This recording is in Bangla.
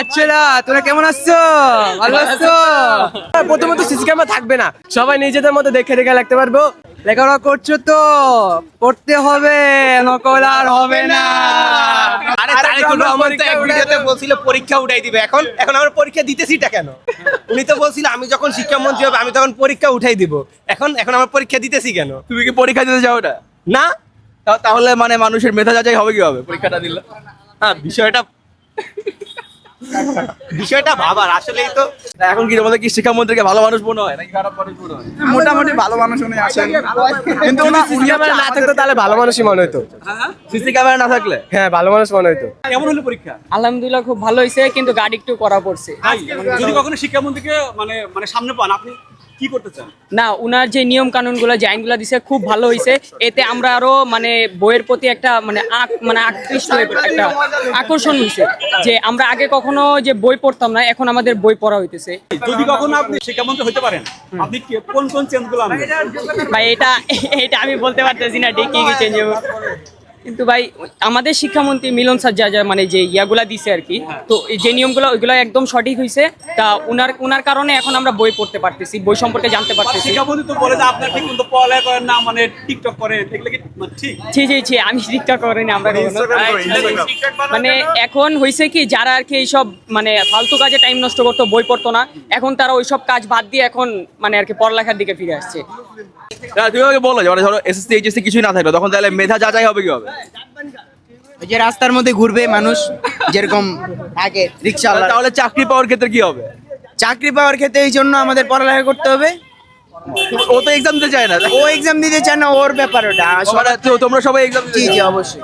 বাচ্চারা তোরা কেমন আছো? ভালো আছো? প্রথমত সিসি ক্যামেরা থাকবে না, সবাই নিজেদের মতো দেখে দেখে লিখতে পারবো। লেখাপড়া করছো তো করতে হবে, নকল আর হবে না। আরে তারেকুর রহমান তো এক ভিডিওতে বলছিল পরীক্ষা উঠাই দিবে, এখন এখন আমরা পরীক্ষা দিতেছিটা কেন? উনি তো বলছিল আমি যখন শিক্ষামন্ত্রী হবে আমি তখন পরীক্ষা উঠাই দিব, এখন এখন আমরা পরীক্ষা দিতেছি কেন? তুমি কি পরীক্ষা দিতে যাও না? না, তাহলে মানে মানুষের মেধা যাচাই হবে কিভাবে পরীক্ষাটা দিলে? হ্যাঁ বিষয়টা বিষয়টা ভাবার আসলেই তো। এখন কি তোমাদের কি শিক্ষামন্ত্রীকে ভালো মানুষ মনে হয় নাকি খারাপ মানুষ মনে হয়? মোটামুটি ভালো মানুষ উনি আছেন, কিন্তু উনি সিসি ক্যামেরা না থাকতো তাহলে ভালো মানুষই মনে হতো। সিসি ক্যামেরা না থাকলে হ্যাঁ, ভালো মানুষ মনে হতো। কেমন হলো পরীক্ষা? আলহামদুলিল্লাহ খুব ভালো হয়েছে, কিন্তু গাড়ি একটু করা পড়ছে। যদি কখনো শিক্ষামন্ত্রীকে মানে মানে সামনে পান আপনি কি করতে চান? না, উনার যে নিয়ম কানুনগুলো যে আইনগুলো দিছে খুব ভালো হয়েছে। এতে আমরা আরো মানে বইয়ের প্রতি একটা মানে আকৃষ্ট হয়ে একটা আকর্ষণ হয়েছে, যে আমরা আগে কখনো যে বই পড়তাম না, এখন আমাদের বই পড়া হইতেছে। যদি কখনো আপনি শিক্ষামন্ত্রী হতে পারেন আপনি কোন কোন চেঞ্জগুলো আনবেন? ভাই এটা আমি বলতে পারতেছি না ঠিক কি কি চেঞ্জ হবে, কিন্তু ভাই আমাদের শিক্ষামন্ত্রী মিলন স্যার যা মানে যে ইয়াগুলা দিছে আর কি, তো এই যে নিয়মগুলো ওইগুলো একদম সঠিক হয়েছে। তা উনার কারণে এখন আমরা বই পড়তে পারতেছি, বই সম্পর্কে জানতে পারতেছি। শিক্ষামন্ত্রী তো বলে যে আপনার ঠিক মতো পড়ালেখা করেন না, মানে টিকটক করেন, এগুলো কি ঠিক? ছি আমি ঠিকঠাক করিনি আমরা কখনো। মানে এখন হয়েছে কি, যারা আর কি এইসব মানে ফালতু কাজে টাইম নষ্ট করতো, বই পড়তো না, এখন তারা ওইসব কাজ বাদ দিয়ে এখন মানে আর কি পড়ালেখার দিকে ফিরে আসছে। তুমি আমাকে বলো যে মানে ধরো এসএসসি এইচএসসি কিছুই না থাকলো তখন তাহলে মেধা যাচাই হবে কিভাবে? ওই যে রাস্তার মধ্যে ঘুরবে মানুষ, যেরকম আগে রিক্সাওয়ালা। তাহলে চাকরি পাওয়ার ক্ষেত্রে কি হবে? চাকরি পাওয়ার ক্ষেত্রে এই জন্য আমাদের পড়ালেখা করতে হবে। ও তো এক্সাম দিতে চায় না। ও এক্সাম দিতে চায় না, ওর ব্যাপার ওটা। তোমরা সবাই এক্সাম জি জি অবশ্যই।